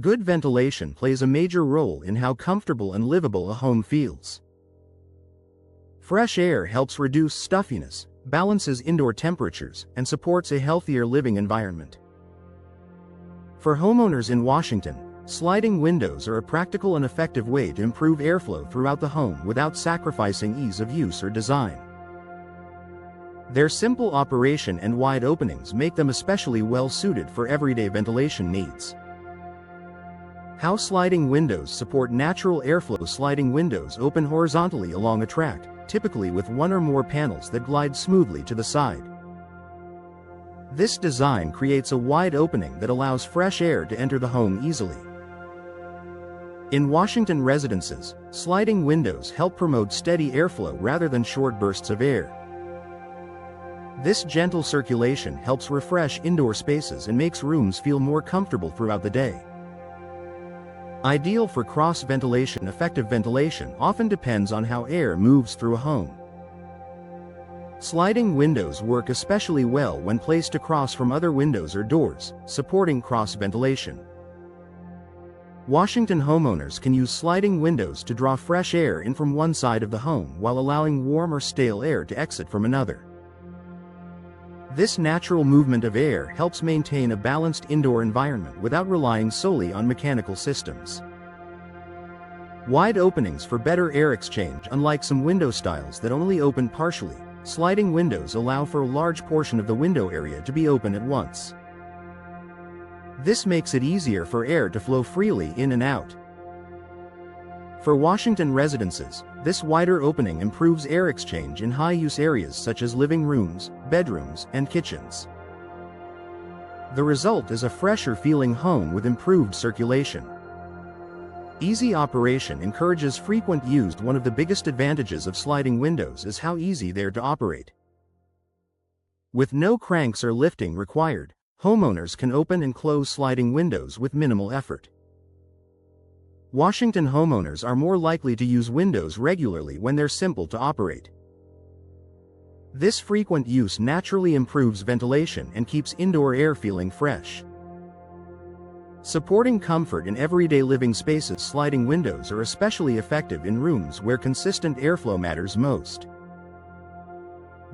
Good ventilation plays a major role in how comfortable and livable a home feels. Fresh air helps reduce stuffiness, balances indoor temperatures, and supports a healthier living environment. For homeowners in Washington, sliding windows are a practical and effective way to improve airflow throughout the home without sacrificing ease of use or design. Their simple operation and wide openings make them especially well suited for everyday ventilation needs. How sliding windows support natural airflow. Sliding windows open horizontally along a track, typically with one or more panels that glide smoothly to the side. This design creates a wide opening that allows fresh air to enter the home easily. In Washington residences, sliding windows help promote steady airflow rather than short bursts of air. This gentle circulation helps refresh indoor spaces and makes rooms feel more comfortable throughout the day. Ideal for cross ventilation. Effective ventilation often depends on how air moves through a home. Sliding windows work especially well when placed across from other windows or doors, supporting cross ventilation. Washington homeowners can use sliding windows to draw fresh air in from one side of the home while allowing warm or stale air to exit from another. This natural movement of air helps maintain a balanced indoor environment without relying solely on mechanical systems. Wide openings for better air exchange. Unlike some window styles that only open partially, sliding windows allow for a large portion of the window area to be open at once. This makes it easier for air to flow freely in and out. For Washington residences, this wider opening improves air exchange in high-use areas such as living rooms, bedrooms, and kitchens. The result is a fresher-feeling home with improved circulation. Easy operation encourages frequent use. One of the biggest advantages of sliding windows is how easy they are to operate. With no cranks or lifting required, homeowners can open and close sliding windows with minimal effort. Washington homeowners are more likely to use windows regularly when they're simple to operate. This frequent use naturally improves ventilation and keeps indoor air feeling fresh. Supporting comfort in everyday living spaces. Sliding windows are especially effective in rooms where consistent airflow matters most.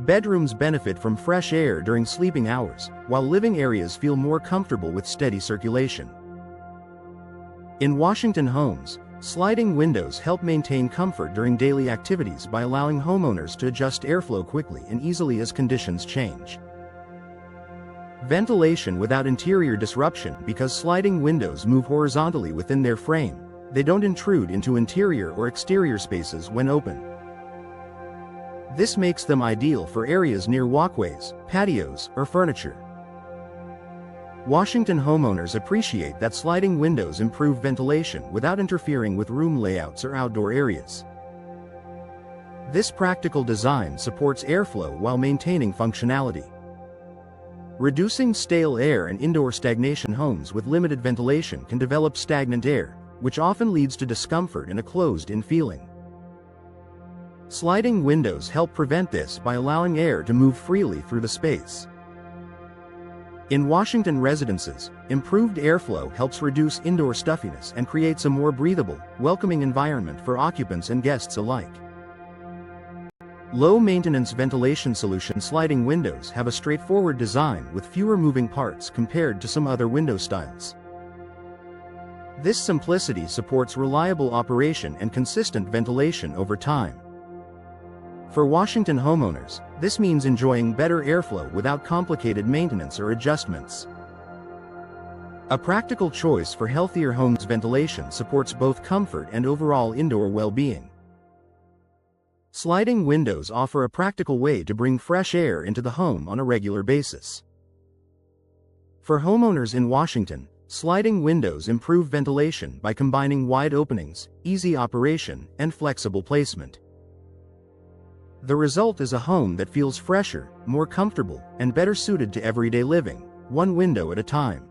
Bedrooms benefit from fresh air during sleeping hours, while living areas feel more comfortable with steady circulation. In Washington homes, sliding windows help maintain comfort during daily activities by allowing homeowners to adjust airflow quickly and easily as conditions change. Ventilation without interior disruption. Because sliding windows move horizontally within their frame, they don't intrude into interior or exterior spaces when open. This makes them ideal for areas near walkways, patios, or furniture. Washington homeowners appreciate that sliding windows improve ventilation without interfering with room layouts or outdoor areas. This practical design supports airflow while maintaining functionality. Reducing stale air and indoor stagnation. Homes with limited ventilation can develop stagnant air, which often leads to discomfort and a closed-in feeling. Sliding windows help prevent this by allowing air to move freely through the space. In Washington residences, improved airflow helps reduce indoor stuffiness and creates a more breathable, welcoming environment for occupants and guests alike. Low-maintenance ventilation solution. Sliding windows have a straightforward design with fewer moving parts compared to some other window styles. This simplicity supports reliable operation and consistent ventilation over time. For Washington homeowners, this means enjoying better airflow without complicated maintenance or adjustments. A practical choice for healthier homes. Ventilation supports both comfort and overall indoor well-being. Sliding windows offer a practical way to bring fresh air into the home on a regular basis. For homeowners in Washington, sliding windows improve ventilation by combining wide openings, easy operation, and flexible placement. The result is a home that feels fresher, more comfortable, and better suited to everyday living, one window at a time.